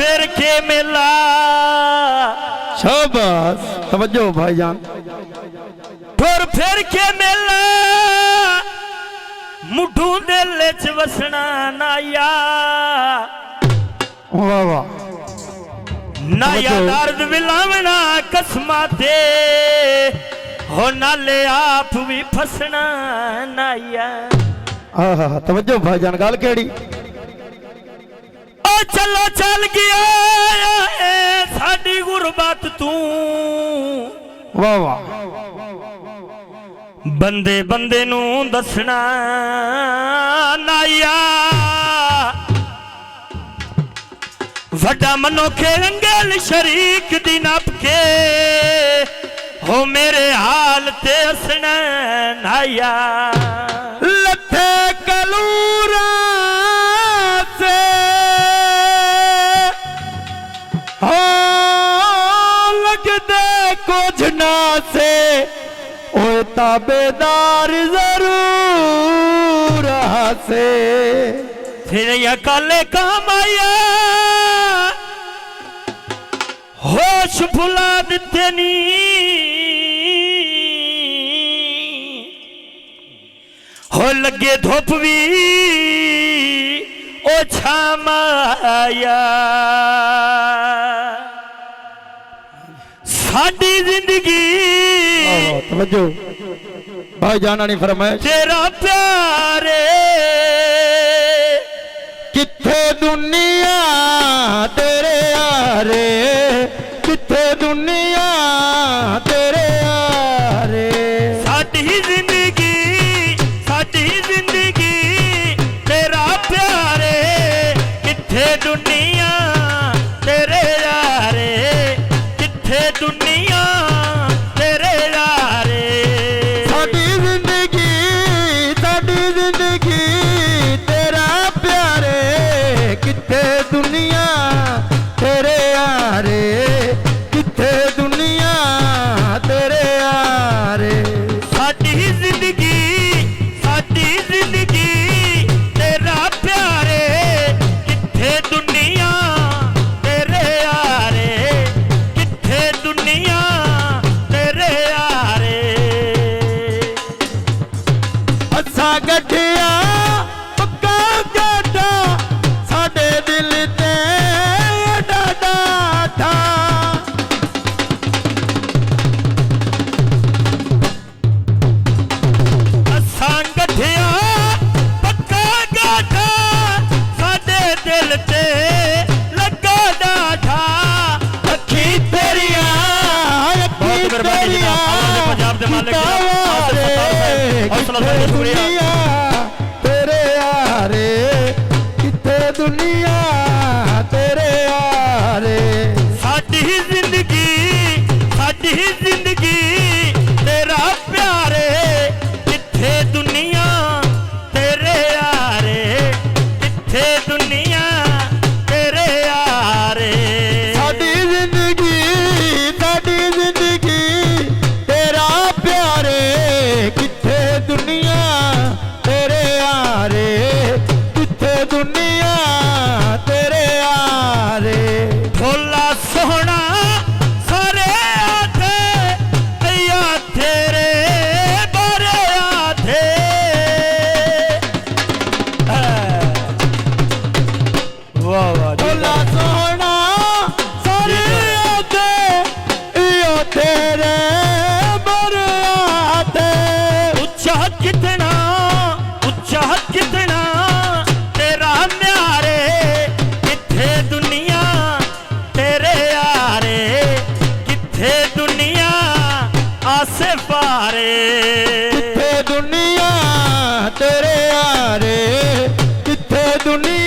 फिर के मेला। शाबाश, तवज्जो भाईजान। ठुर फिर के मेला मुठू दिल च वसना नाया। वाह वाह, नाया दर्द विलावना कसमा ते हो नाले आप भी फसना नाया। आहा, तवज्जो भाईजान, गल केड़ी? ओ चलो चल गया साडी गुरबत तू। वाह वाह, बंदे बंदे नू दसना नाया। वड्डा मनोखे अंगल शरीक दी नप के हो मेरे हाल ते हसना नाया। लथे कलूरा से हो लगदे कुछ ना से ओ ताबेदार जरूर हसे। फिर या काले काम आया होश भुला दिते नी। हो लगे धुप भी ओ छाम आया। साडी जिंदगी तवज्जो भाईजान ने फरमाया तेरा प्यारे किथे दुनिया तेरे यारे, किथे दुनिया तेरे यारे। साडी जिंदगी तेरा प्यारे किथे दुनिया तेरे यारे, किथे दुनिया तेरे यारे। साडी जिंदगी तेरा प्यारे किथे दुनिया तेरे यारे, किथे दुनिया तेरे यारे। साडी जिंदगी तेरा प्यारे किथे दुनिया तेरे यारे, किथे दुनिया तेरे यारे। असा गठिया पक्का गाठा साडे दिल ते डाडा था। असा गठिया पक्का गाठा साडे दिल ते लगा डाठा। अखी तेरिया पंजाब दे मालिक दुनिया तेरे यारे, किथे दुनिया तेरे यारे। साडी जिंदगी तेरा प्यारे किथे दुनिया तेरे यारे, किथे दुनिया तेरे यारे। साडी जिंदगी तेरा प्यारे किथे दुनिया तेरे यारे, किथे दुनिया तेरे यारे। भोला सोहना सारे आथे अया तेरे बारे आथे। वाह वाह, भोला सोहना सारे आथे इयो तेरे बारे आथे। उच्चा कितना तेरा न्यारे, किथे दुनिया तेरे यारे, किथे दुनिया आसे पारे। किथे दुनिया तेरे यारे, किथे दुनिया